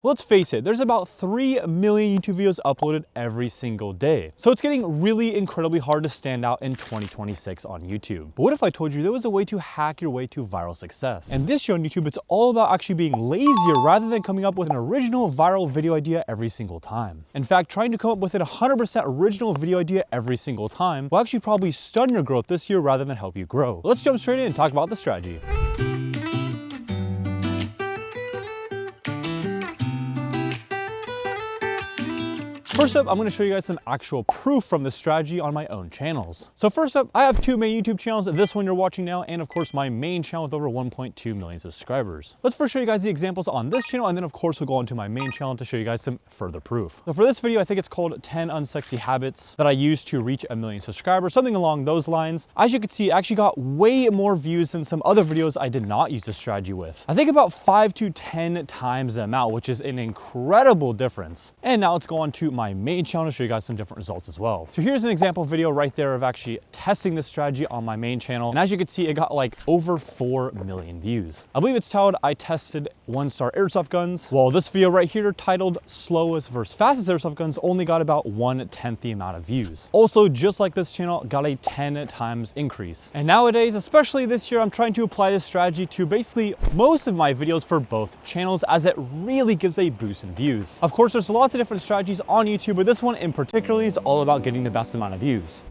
Let's face it, there's about 3 million YouTube videos uploaded every single day. So it's getting really incredibly hard to stand out in 2026 on YouTube. But what if I told you there was a way to hack your way to viral success? And this year on YouTube, it's all about actually being lazier rather than coming up with an original viral video idea every single time. In fact, trying to come up with a 100% original video idea every single time will actually probably stun your growth this year rather than help you grow. Let's jump straight in and talk about the strategy. First up, I'm going to show you guys some actual proof from this strategy on my own channels. So first up, I have two main YouTube channels, this one you're watching now, and of course my main channel with over 1.2 million subscribers. Let's first show you guys the examples on this channel, and then of course we'll go into my main channel to show you guys some further proof. So for this video, I think it's called 10 unsexy habits that I use to reach 1 million subscribers, something along those lines. As you can see, it actually got way more views than some other videos I did not use this strategy with. I think about 5 to 10 times the amount, which is an incredible difference. And now let's go on to my main channel to show you guys some different results as well. So here's an example video right there of actually testing this strategy on my main channel. And as you can see, it got like over 4 million views. I believe it's titled, I tested 1-star airsoft guns. Well, this video right here titled slowest versus fastest airsoft guns only got about 1/10 the amount of views. Also, just like this channel, got a 10 times increase. And nowadays, especially this year, I'm trying to apply this strategy to basically most of my videos for both channels, as it really gives a boost in views. Of course, there's lots of different strategies on YouTube, but this one in particular is all about getting the best amount of views.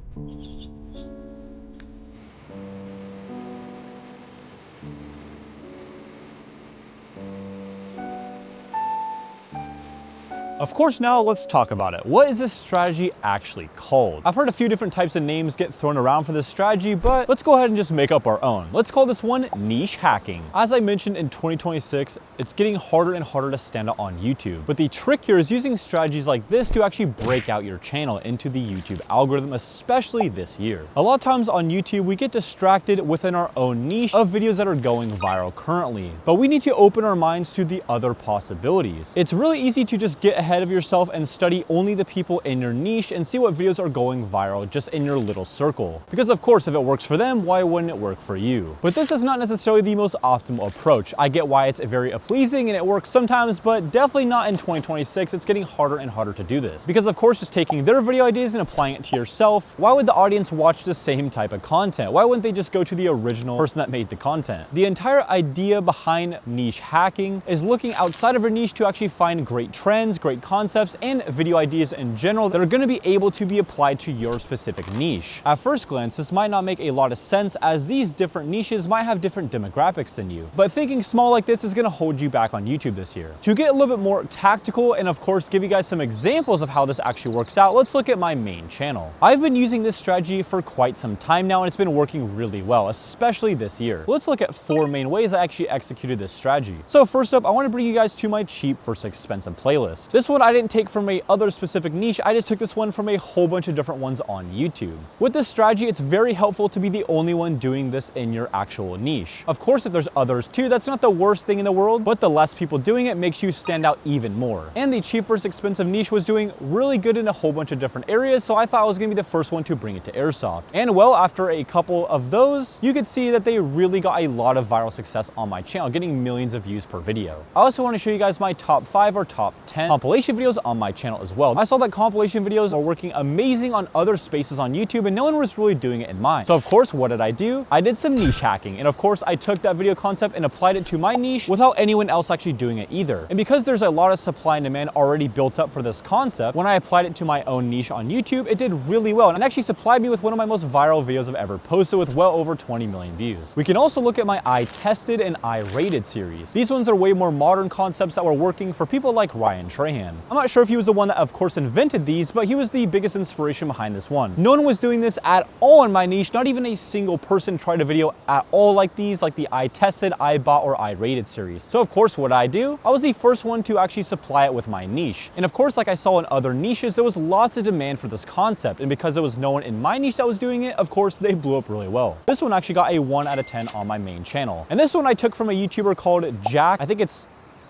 Of course, now let's talk about it. What is this strategy actually called? I've heard a few different types of names get thrown around for this strategy, but let's go ahead and just make up our own. Let's call this one niche hacking. As I mentioned, in 2026, it's getting harder and harder to stand out on YouTube. But the trick here is using strategies like this to actually break out your channel into the YouTube algorithm, especially this year. A lot of times on YouTube, we get distracted within our own niche of videos that are going viral currently. But we need to open our minds to the other possibilities. It's really easy to just get ahead of yourself and study only the people in your niche and see what videos are going viral just in your little circle. Because of course, if it works for them, why wouldn't it work for you? But this is not necessarily the most optimal approach. I get why it's very pleasing and it works sometimes, but definitely not in 2026. It's getting harder and harder to do this. Because of course, just taking their video ideas and applying it to yourself, why would the audience watch the same type of content? Why wouldn't they just go to the original person that made the content? The entire idea behind niche hacking is looking outside of your niche to actually find great trends, great concepts, and video ideas in general that are going to be able to be applied to your specific niche. At first glance, this might not make a lot of sense, as these different niches might have different demographics than you. But thinking small like this is going to hold you back on YouTube this year. To get a little bit more tactical and of course give you guys some examples of how this actually works out, let's look at my main channel. I've been using this strategy for quite some time now, and it's been working really well, especially this year. Let's look at 4 main ways I actually executed this strategy. So first up, I want to bring you guys to my cheap versus expensive playlist. This one I didn't take from a other specific niche, I just took this one from a whole bunch of different ones on YouTube. With this strategy, it's very helpful to be the only one doing this in your actual niche. Of course, if there's others too, that's not the worst thing in the world, but the less people doing it makes you stand out even more. And the cheap versus expensive niche was doing really good in a whole bunch of different areas, so I thought I was gonna be the first one to bring it to airsoft. And well, after a couple of those, you could see that they really got a lot of viral success on my channel, getting millions of views per video. I also want to show you guys my top 5 or top 10 compilation videos on my channel as well. I saw that compilation videos are working amazing on other spaces on YouTube, and no one was really doing it in mine. So of course, what did I do? I did some niche hacking, and of course I took that video concept and applied it to my niche without anyone else actually doing it either. And because there's a lot of supply and demand already built up for this concept, when I applied it to my own niche on YouTube, it did really well, and it actually supplied me with one of my most viral videos I've ever posted with well over 20 million views. We can also look at my I tested and I rated series. These ones are way more modern concepts that were working for people like Ryan Trahan. I'm not sure if he was the one that of course invented these, but he was the biggest inspiration behind this one. No one was doing this at all in my niche. Not even a single person tried a video at all like these, like the I tested, I bought, or I rated series. So of course, what did I do? I was the first one to actually supply it with my niche. And of course, like I saw in other niches, there was lots of demand for this concept. And because there was no one in my niche that was doing it, of course, they blew up really well. This one actually got a 1 out of 10 on my main channel. And this one I took from a YouTuber called Jack. I think it's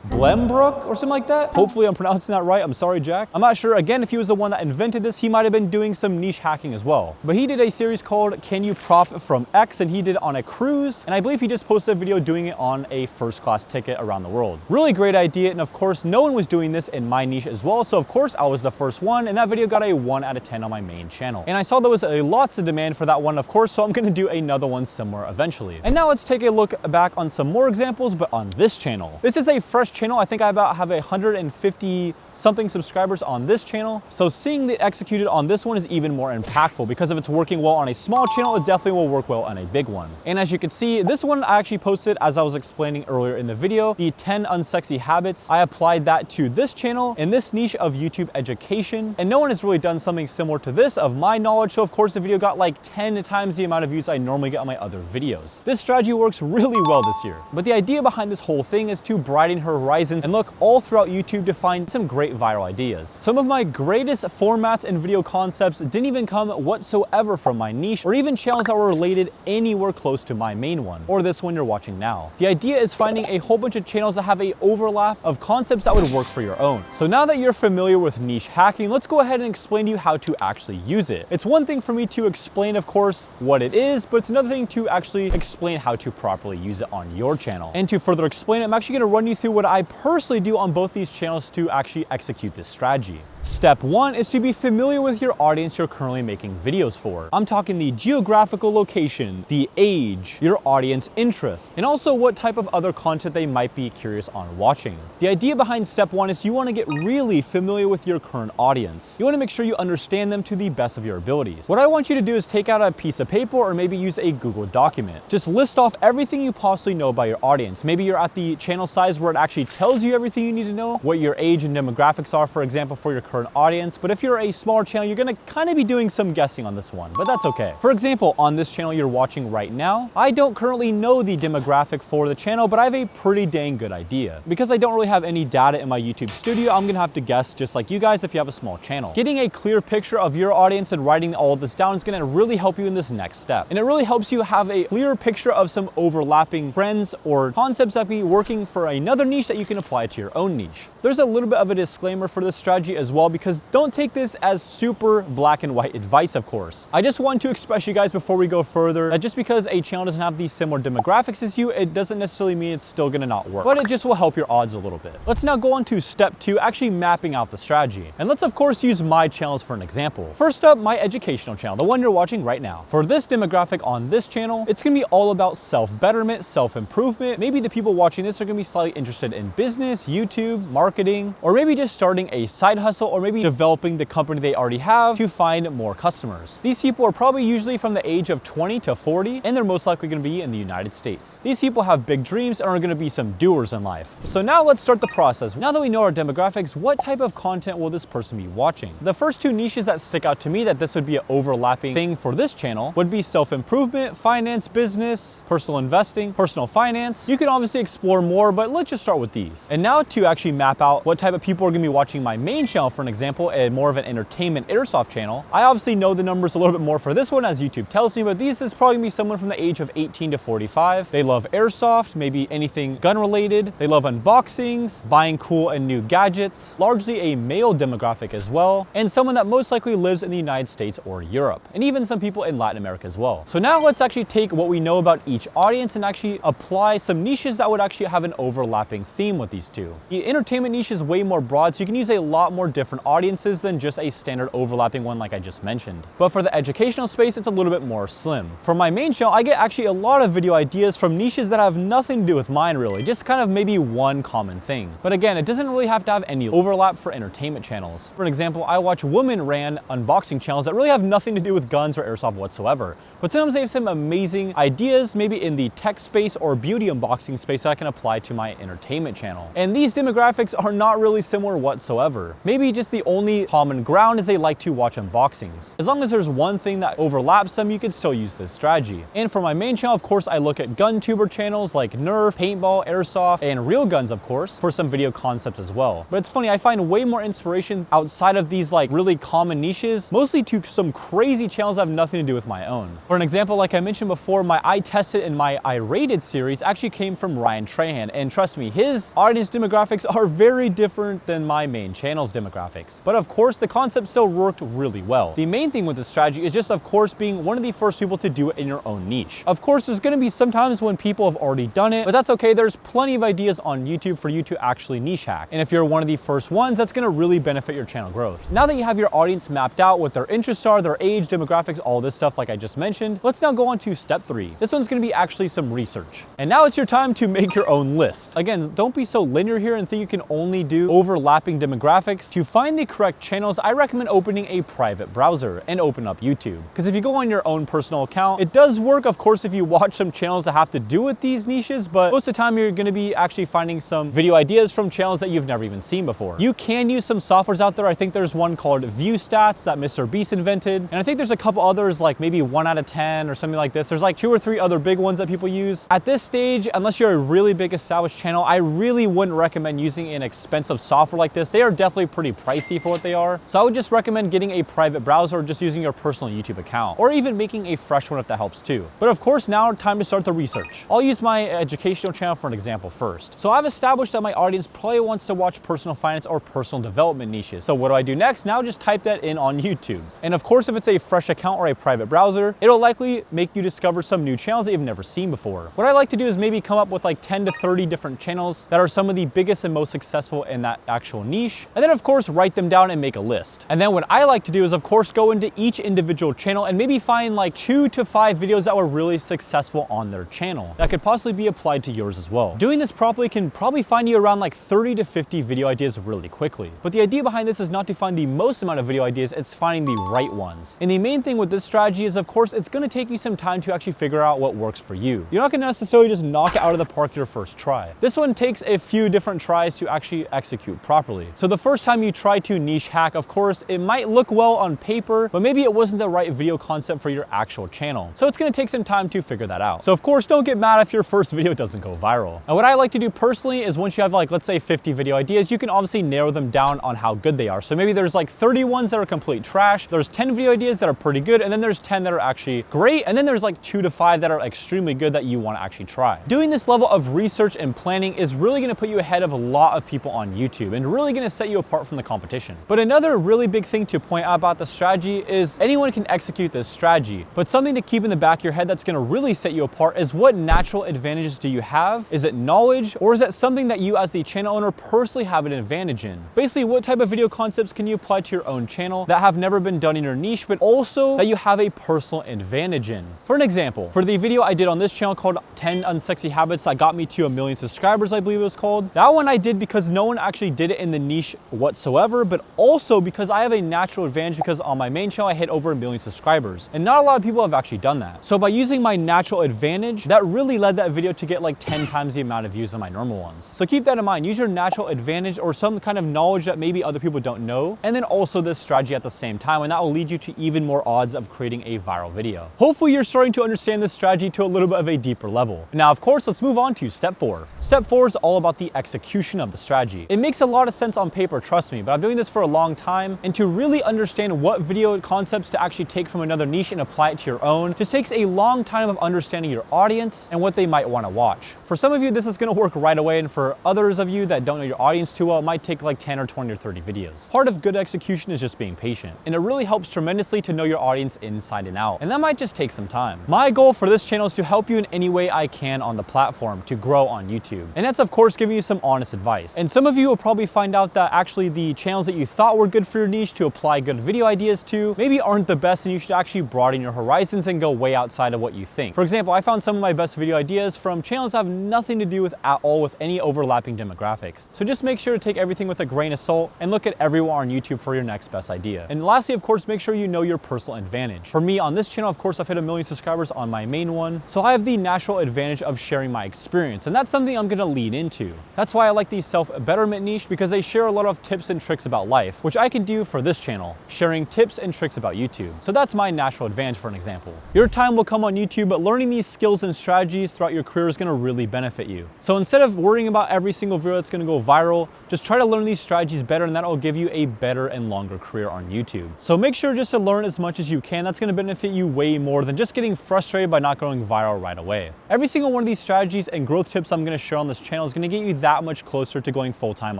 Blembrook or something like that. Hopefully I'm pronouncing that right. I'm sorry, Jack. I'm not sure. Again, if he was the one that invented this, he might have been doing some niche hacking as well. But he did a series called Can You Profit From X, and he did it on a cruise. And I believe he just posted a video doing it on a first class ticket around the world. Really great idea. And of course, no one was doing this in my niche as well. So of course I was the first one, and that video got a 1 out of 10 on my main channel. And I saw there was lots of demand for that one, of course, so I'm gonna do another one similar eventually. And now let's take a look back on some more examples, but on this channel. This is a fresh channel. I think I about have 150 something subscribers on this channel. So seeing it executed on this one is even more impactful, because if it's working well on a small channel, it definitely will work well on a big one. And as you can see, this one I actually posted, as I was explaining earlier in the video, the 10 unsexy habits. I applied that to this channel in this niche of YouTube education, and no one has really done something similar to this of my knowledge. So of course the video got like 10 times the amount of views I normally get on my other videos. This strategy works really well this year. But the idea behind this whole thing is to broaden her horizons and look all throughout YouTube to find some great viral ideas. Some of my greatest formats and video concepts didn't even come whatsoever from my niche, or even channels that were related anywhere close to my main one, or this one you're watching now. The idea is finding a whole bunch of channels that have an overlap of concepts that would work for your own. So now that you're familiar with niche hacking, let's go ahead and explain to you how to actually use it. It's one thing for me to explain, of course, what it is, but it's another thing to actually explain how to properly use it on your channel. And to further explain it, I'm actually going to run you through what I personally do on both these channels to actually execute this strategy. Step 1 is to be familiar with your audience you're currently making videos for. I'm talking the geographical location, the age, your audience interests, and also what type of other content they might be curious on watching. The idea behind step 1 is you want to get really familiar with your current audience. You want to make sure you understand them to the best of your abilities. What I want you to do is take out a piece of paper or maybe use a Google document. Just list off everything you possibly know about your audience. Maybe you're at the channel size where it actually tells you everything you need to know, what your age and demographics are, for example, for your current audience. But if you're a smaller channel, you're gonna kind of be doing some guessing on this one, but that's okay. For example, on this channel you're watching right now, I don't currently know the demographic for the channel, but I have a pretty dang good idea. Because I don't really have any data in my YouTube studio, I'm gonna have to guess just like you guys if you have a small channel. Getting a clear picture of your audience and writing all of this down is gonna really help you in this next step. And it really helps you have a clear picture of some overlapping trends or concepts that be working for another niche that you can apply to your own niche. There's a little bit of a disclaimer for this strategy as well, because don't take this as super black and white advice, of course. I just want to express you guys before we go further that just because a channel doesn't have these similar demographics as you, it doesn't necessarily mean it's still gonna not work, but it just will help your odds a little bit. Let's now go on to step 2, actually mapping out the strategy. And let's of course use my channels for an example. First up, my educational channel, the one you're watching right now. For this demographic on this channel, it's gonna be all about self-betterment, self-improvement. Maybe the people watching this are gonna be slightly interested in business, YouTube, marketing, or maybe just starting a side hustle, or maybe developing the company they already have to find more customers. These people are probably usually from the age of 20 to 40, and they're most likely gonna be in the United States. These people have big dreams and are gonna be some doers in life. So now let's start the process. Now that we know our demographics, what type of content will this person be watching? The first two niches that stick out to me that this would be an overlapping thing for this channel would be self-improvement, finance, business, personal investing, personal finance. You can obviously explore more, but let's just start with these. And now to actually map out what type of people are gonna be watching my main channel, for an example, and more of an entertainment airsoft channel. I obviously know the numbers a little bit more for this one as YouTube tells me, but these is probably gonna be someone from the age of 18 to 45. They love airsoft, maybe anything gun related. They love unboxings, buying cool and new gadgets, largely a male demographic as well, and someone that most likely lives in the United States or Europe, and even some people in Latin America as well. So now let's actually take what we know about each audience and actually apply some niches that would actually have an overlapping theme with these two. The entertainment niche is way more broad, so you can use a lot more different audiences than just a standard overlapping one like I just mentioned. But for the educational space, it's a little bit more slim. For my main channel, I get actually a lot of video ideas from niches that have nothing to do with mine really, just kind of maybe one common thing. But again, it doesn't really have to have any overlap for entertainment channels. For an example, I watch women-ran unboxing channels that really have nothing to do with guns or airsoft whatsoever. But sometimes they have some amazing ideas, maybe in the tech space or beauty unboxing space that I can apply to my entertainment channel. And these demographics are not really similar whatsoever. Maybe just the only common ground is they like to watch unboxings. As long as there's one thing that overlaps them, you could still use this strategy. And for my main channel, of course, I look at gun tuber channels like Nerf, paintball, airsoft, and real guns, of course, for some video concepts as well. But it's funny, I find way more inspiration outside of these like really common niches, mostly to some crazy channels that have nothing to do with my own. For an example, like I mentioned before, my I Tested and my I Rated series actually came from Ryan Trahan, and trust me, his audience demographics are very different than my main channel's demographics. But of course, the concept still worked really well. The main thing with this strategy is just, of course, being one of the first people to do it in your own niche. Of course, there's gonna be some times when people have already done it, but that's okay. There's plenty of ideas on YouTube for you to actually niche hack. And if you're one of the first ones, that's gonna really benefit your channel growth. Now that you have your audience mapped out, what their interests are, their age, demographics, all this stuff like I just mentioned, let's now go on to step 3. This one's gonna be actually some research. And now it's your time to make your own list. Again, don't be so linear here and think you can only do overlapping demographics. To find the correct channels, I recommend opening a private browser and open up YouTube. Because if you go on your own personal account, it does work, of course, if you watch some channels that have to do with these niches, but most of the time you're gonna be actually finding some video ideas from channels that you've never even seen before. You can use some softwares out there. I think there's one called ViewStats that Mr. Beast invented. And I think there's a couple others like maybe 1 out of 10 or something like this. There's like 2 or 3 other big ones that people use. At this stage, unless you're a really big established channel, I really wouldn't recommend using an expensive software like this. They are definitely pretty pricey for what they are. So I would just recommend getting a private browser or just using your personal YouTube account, or even making a fresh one if that helps too. But of course, now time to start the research. I'll use my educational channel for an example first. So I've established that my audience probably wants to watch personal finance or personal development niches. So what do I do next? Now just type that in on YouTube. And of course, if it's a fresh account or a private browser, it'll likely make you discover some new channels that you've never seen before. What I like to do is maybe come up with like 10 to 30 different channels that are some of the biggest and most successful in that actual niche. And then of course, write them down and make a list. And then what I like to do is of course, go into each individual channel and maybe find like 2 to 5 videos that were really successful on their channel that could possibly be applied to yours as well. Doing this properly can probably find you around like 30 to 50 video ideas really quickly. But the idea behind this is not to find the most amount of video ideas, it's finding the right ones. And the main thing with this strategy is of course, it's gonna take you some time to actually figure out what works for you. You're not gonna necessarily just knock it out of the park your first try. This one takes a few different tries to actually execute properly. So the first time you try to niche hack, of course, it might look well on paper, but maybe it wasn't the right video concept for your actual channel. So it's gonna take some time to figure that out. So of course, don't get mad if your first video doesn't go viral. And what I like to do personally is once you have like, let's say 50 video ideas, you can obviously narrow them down on how good they are. So maybe there's like 30 ones that are complete trash, there's 10 video ideas that are pretty good, and then there's 10 that are actually great, and then there's like 2 to 5 that are extremely good that you wanna actually try. Doing this level of research and planning is really gonna put you ahead of a lot of people on YouTube and really gonna set you apart from the competition. But another really big thing to point out about the strategy is anyone can execute this strategy, but something to keep in the back of your head that's gonna really set you apart is what natural advantages do you have? Is it knowledge, or is it something that you as the channel owner personally have an advantage in? Basically, what type of video concepts can you apply to your own channel that have never been done in your niche, but also that you have a personal advantage in? For an example, for the video I did on this channel called 10 Unsexy Habits that got me to 1 million subscribers, I believe it was called. That one I did because no one actually did it in the niche whatsoever, but also because I have a natural advantage because on my main channel, I hit over 1 million subscribers. And not a lot of people have actually done that. So by using my natural advantage, that really led that video to get like 10 times the amount of views than my normal ones. So keep that in mind. Use your natural advantage or some kind of knowledge that maybe other people don't know. And then also this strategy at the same time, and that will lead you to even more odds of creating a viral video. Hopefully you're starting to understand this strategy to a little bit of a deeper level. Now, of course, let's move on to step 4. Step 4 is all about the execution of the strategy. It makes a lot of sense on paper, trust me, but I'm doing this for a long time, and to really understand what video concepts to actually take from another niche and apply it to your own just takes a long time of understanding your audience and what they might want to watch. For some of you, this is going to work right away, and for others of you that don't know your audience too well, it might take like 10 or 20 or 30 videos. Part of good execution is just being patient, and it really helps tremendously to know your audience inside and out, and that might just take some time. My goal for this channel is to help you in any way I can on the platform to grow on YouTube, and that's of course giving you some honest advice. And some of you will probably find out that actually the channels that you thought were good for your niche to apply good video ideas to maybe aren't the best, and you should actually broaden your horizons and go way outside of what you think. For example, I found some of my best video ideas from channels that have nothing to do with at all with any overlapping demographics. So just make sure to take everything with a grain of salt and look at everyone on YouTube for your next best idea. And lastly, of course, make sure you know your personal advantage. For me on this channel, of course, I've hit 1 million subscribers on my main one, so I have the natural advantage of sharing my experience, and that's something I'm gonna lean into. That's why I like the self-betterment niche, because they share a lot of tips and tricks tricks about life, which I can do for this channel, sharing tips and tricks about YouTube. So that's my natural advantage for an example. Your time will come on YouTube, but learning these skills and strategies throughout your career is gonna really benefit you. So instead of worrying about every single video that's gonna go viral, just try to learn these strategies better, and that'll give you a better and longer career on YouTube. So make sure just to learn as much as you can. That's gonna benefit you way more than just getting frustrated by not going viral right away. Every single one of these strategies and growth tips I'm gonna share on this channel is gonna get you that much closer to going full-time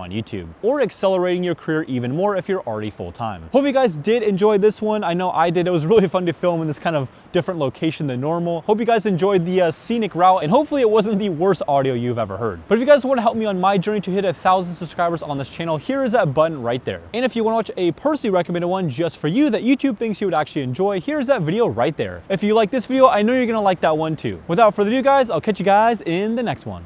on YouTube, or accelerating your career even more if you're already full-time. Hope you guys did enjoy this one. I know I did. It was really fun to film in this kind of different location than normal. Hope you guys enjoyed the scenic route, and hopefully it wasn't the worst audio you've ever heard. But if you guys want to help me on my journey to hit 1,000 subscribers on this channel, here is that button right there. And if you want to watch a personally recommended one just for you that YouTube thinks you would actually enjoy, here's that video right there. If you like this video, I know you're gonna like that one too. Without further ado, guys, I'll catch you guys in the next one.